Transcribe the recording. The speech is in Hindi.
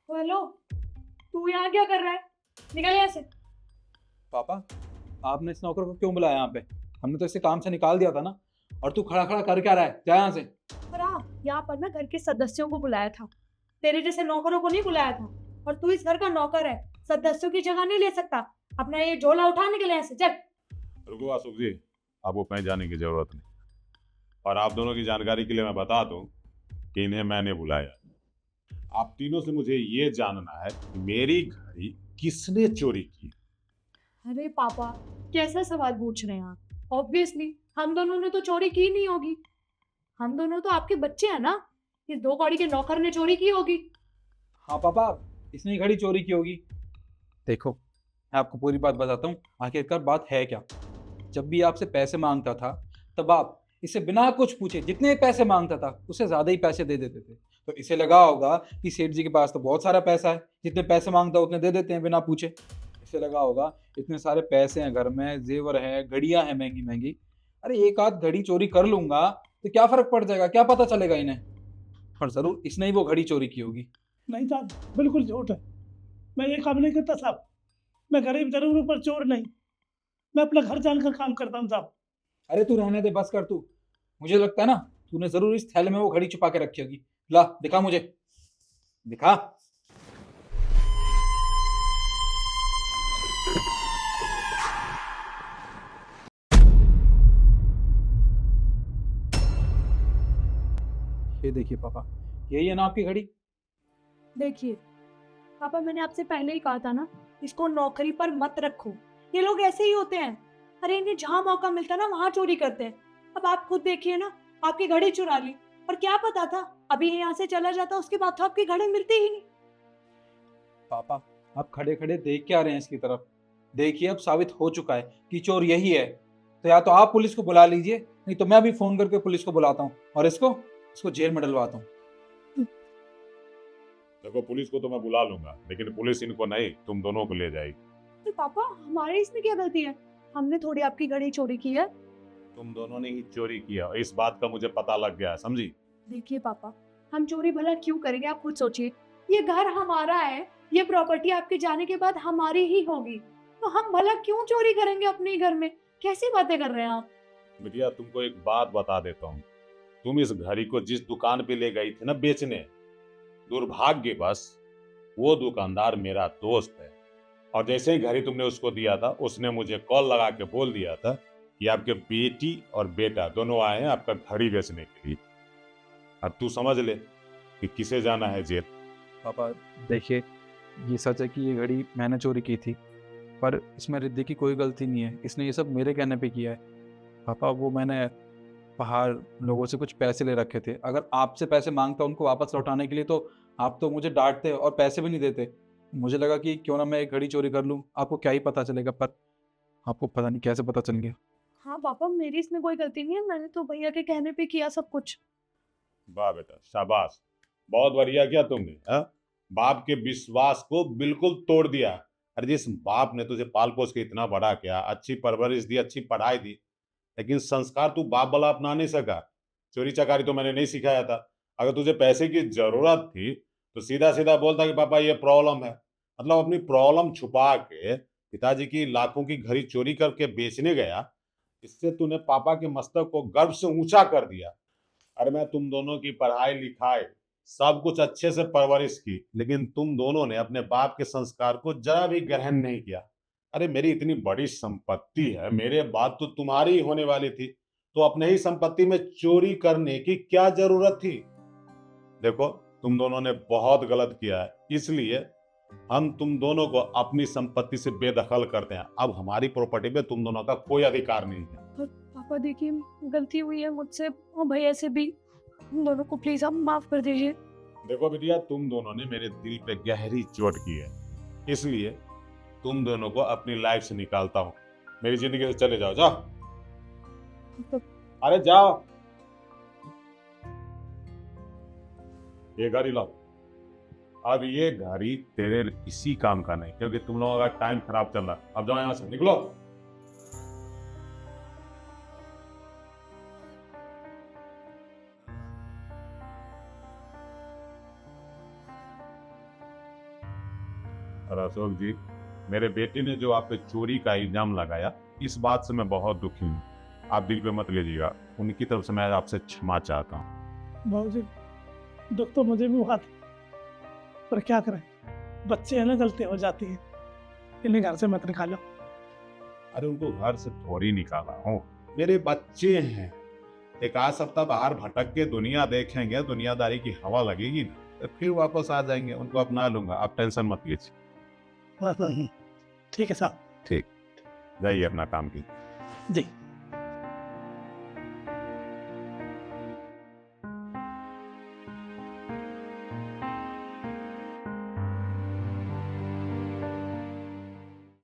हेलो। तू यहाँ क्या कर रहा है? निकल यहाँ से। पापा, आपने इस नौकर को क्यों बुलाया यहाँ पे? हमने तो इसे काम से निकाल दिया था ना। और तू खड़ा खड़ा कर क्या रहा है? जा यहाँ से। पर हाँ, यहाँ पर ना घर के सदस्यों को बुलाया था। तेरे जैसे नौकरों को नहीं बुलाया था। और तू इस घर का नौकर है, सदस्यों की जगह नहीं ले सकता। अपना ये झोला उठा, निकल यहाँ से, चल। रुको अशोक जी, आपको कहीं जाने की जरूरत नहीं। और आप दोनों की जानकारी के लिए मैं बता दूं कि इन्हें मैंने बुलाया। आप तीनों से मुझे ये जानना है कि मेरी घड़ी किसने चोरी की। अरे पापा, कैसा सवाल पूछ रहे हैं आप? ऑब्वियसली हम दोनों ने तो चोरी की नहीं होगी। हम दोनों तो आपके बच्चे हैं ना। इस दो कौड़ी के नौकर ने चोरी की होगी। हाँ पापा, इसने ही घड़ी चोरी की होगी। देखो, मैं आपको पूरी बात बताता हूँ, आखिरकार बात है क्या। जब भी आपसे पैसे मांगता था, तब आप इसे बिना कुछ पूछे जितने पैसे मांगता था उससे ज्यादा ही पैसे दे देते थे। तो इसे लगा होगा कि सेठ जी के पास तो बहुत सारा पैसा है, जितने पैसे मांगता है उतने दे देते हैं बिना पूछे। इसे लगा होगा इतने सारे पैसे हैं घर में, जेवर है, घड़ियां हैं महंगी महंगी, अरे एक आध घड़ी चोरी कर लूंगा तो क्या फर्क पड़ जाएगा, क्या पता चलेगा इन्हें। पर जरूर इसने ही वो घड़ी चोरी की होगी। नहीं साहब, बिल्कुल झूठ है। मैं ये काम नहीं करता साहब। मैं गरीब जरूर हूँ पर चोर नहीं। मैं अपना घर जानकर काम करता हूँ साहब। अरे तू रहने दे, बस कर तू। मुझे लगता है ना, तूने जरूर इस थैले में वो घड़ी छुपा के रखी होगी। ला दिखा मुझे, दिखा। ये देखिए पापा, यही है ना आपकी घड़ी? देखिए पापा, मैंने आपसे पहले ही कहा था ना, इसको नौकरी पर मत रखो। ये लोग ऐसे ही होते हैं। अरे इन्हें जहां मौका मिलता है ना, वहां चोरी करते हैं। अब आप खुद देखिए ना, आपकी घड़ी चुरा ली। और क्या पता था, अभी ये यहाँ से चला जाता उसके बाद तो आपकी घड़ी मिलती ही नहीं। पापा, आप खड़े खड़े देख क्या रहे हैं इसकी तरफ? देखिए, अब साबित हो चुका है कि चोर यही है। तो या तो आप पुलिस को बुला लीजिए, नहीं तो मैं भी फोन करके पुलिस को बुलाता हूँ और इसको इसको जेल में डलवाता हूँ। देखो, पुलिस को तो मैं बुला लूंगा, लेकिन पुलिस इनको नहीं, तुम दोनों को ले जाएगी। तो पापा, हमारे इसमें क्या गलती है? हमने थोड़ी आपकी घड़ी चोरी की है। तुम दोनों ने ही चोरी किया, इस बात का मुझे पता लग गया, समझी? देखिए पापा, हम चोरी भला क्यों करेंगे? आप खुद सोचिए। ये घर हमारा है, ये प्रॉपर्टी आपके जाने के बाद हमारी ही होगी। तो हम भला क्यों चोरी करेंगे अपने ही घर में? कैसी बातें कर रहे हैं आप? बिटिया, तुमको एक बात बता देता हूँ। तुम इस घड़ी को जिस दुकान पे ले गई थी ना बेचने, दुर्भाग्यवश वो दुकानदार मेरा दोस्त है। और जैसे ही घड़ी तुमने उसको दिया था, उसने मुझे कॉल लगा के बोल दिया था कि आपके बेटी और बेटा दोनों आए हैं आपका घड़ी बेचने के लिए। अब तू समझ ले कि किसे जाना है जेल। पापा देखिए, ये सच है कि ये घड़ी मैंने चोरी की थी, पर इसमें रिद्धि की कोई गलती नहीं है। इसने ये सब मेरे कहने पे किया है। पापा, वो मैंने बाहर लोगों से कुछ पैसे ले रखे थे। अगर आपसे पैसे मांगता उनको वापस लौटाने के लिए, तो आप तो मुझे डांटते और पैसे भी नहीं देते। मुझे लगा कि क्यों ना मैं एक घड़ी चोरी कर लूँ, आपको क्या ही पता चलेगा। पर आपको पता नहीं कैसे पता चल गया। हाँ पापा, मेरी इसमें कोई गलती नहीं है। मैंने तो भैया के कहने पे किया सब कुछ। वाह बेटा, शाबाश। बहुत बढ़िया किया तुमने, हाँ? बाप के विश्वास को बिल्कुल तोड़ दिया। अरे जिस बाप ने तुझे पाल पोस के इतना बड़ा किया, अच्छी परवरिश दी, अच्छी पढ़ाई दी, लेकिन संस्कार तू बाप वाला अपना नहीं सका। चोरी चकारी तो मैंने नहीं सिखाया था। अगर तुझे पैसे की जरूरत थी तो सीधा सीधा बोलता कि पापा ये प्रॉब्लम है। मतलब अपनी प्रॉब्लम छुपा के पिताजी की लाखों की घड़ी चोरी करके बेचने गया। इससे तूने पापा के मस्तक को गर्व से ऊंचा कर दिया। अरे मैं तुम दोनों की पढ़ाई लिखाई सब कुछ अच्छे से परवरिश की, लेकिन तुम दोनों ने अपने बाप के संस्कार को जरा भी ग्रहण नहीं किया। अरे मेरी इतनी बड़ी संपत्ति है, मेरे बाद तो तुम्हारी ही होने वाली थी, तो अपने ही संपत्ति में चोरी करने की क्या जरूरत थी? देखो, तुम दोनों ने बहुत गलत किया है, इसलिए हम तुम दोनों को अपनी संपत्ति से बेदखल करते हैं। अब हमारी प्रॉपर्टी पे तुम दोनों का कोई अधिकार नहीं है। पर पापा देखिए, गलती हुई है मुझसे और भैया से भी। हम दोनों को प्लीज आप माफ कर दीजिए। देखो बिटिया, तुम दोनों ने मेरे दिल पे गहरी चोट की है, इसलिए तुम दोनों को अपनी लाइफ से निकालता हूँ। मेरी जिंदगी से चले जाओ, जाओ। तो अरे जाओ, ये गाड़ी लाओ। अब ये गाड़ी तेरे इसी काम का नहीं, क्योंकि तुम लोगों का टाइम खराब चल रहा है। अब जाओ यहाँ से, निकलो। और अशोक जी, मेरे बेटे ने जो आप पे चोरी का इल्जाम लगाया, इस बात से मैं बहुत दुखी हूँ। आप दिल पे मत लीजिएगा, उनकी तरफ से मैं आपसे क्षमा चाहता हूँ। बाबूजी, दुख तो मुझे भी हुआ था, पर क्या करें, बच्चे हैं ना, गलती हो जाती है। इन्हें घर से मत निकालो। अरे उनको घर से थोड़ी निकाला हूँ, मेरे बच्चे हैं। एक आध सप्ताह बाहर भटक के दुनिया देखेंगे, दुनियादारी की हवा लगेगी ना, तो फिर वापस आ जाएंगे, उनको अपना लूंगा, आप टेंशन मत लीजिए। ठीक है साहब। ठीक, जाइए अपना काम कीजिए। जी।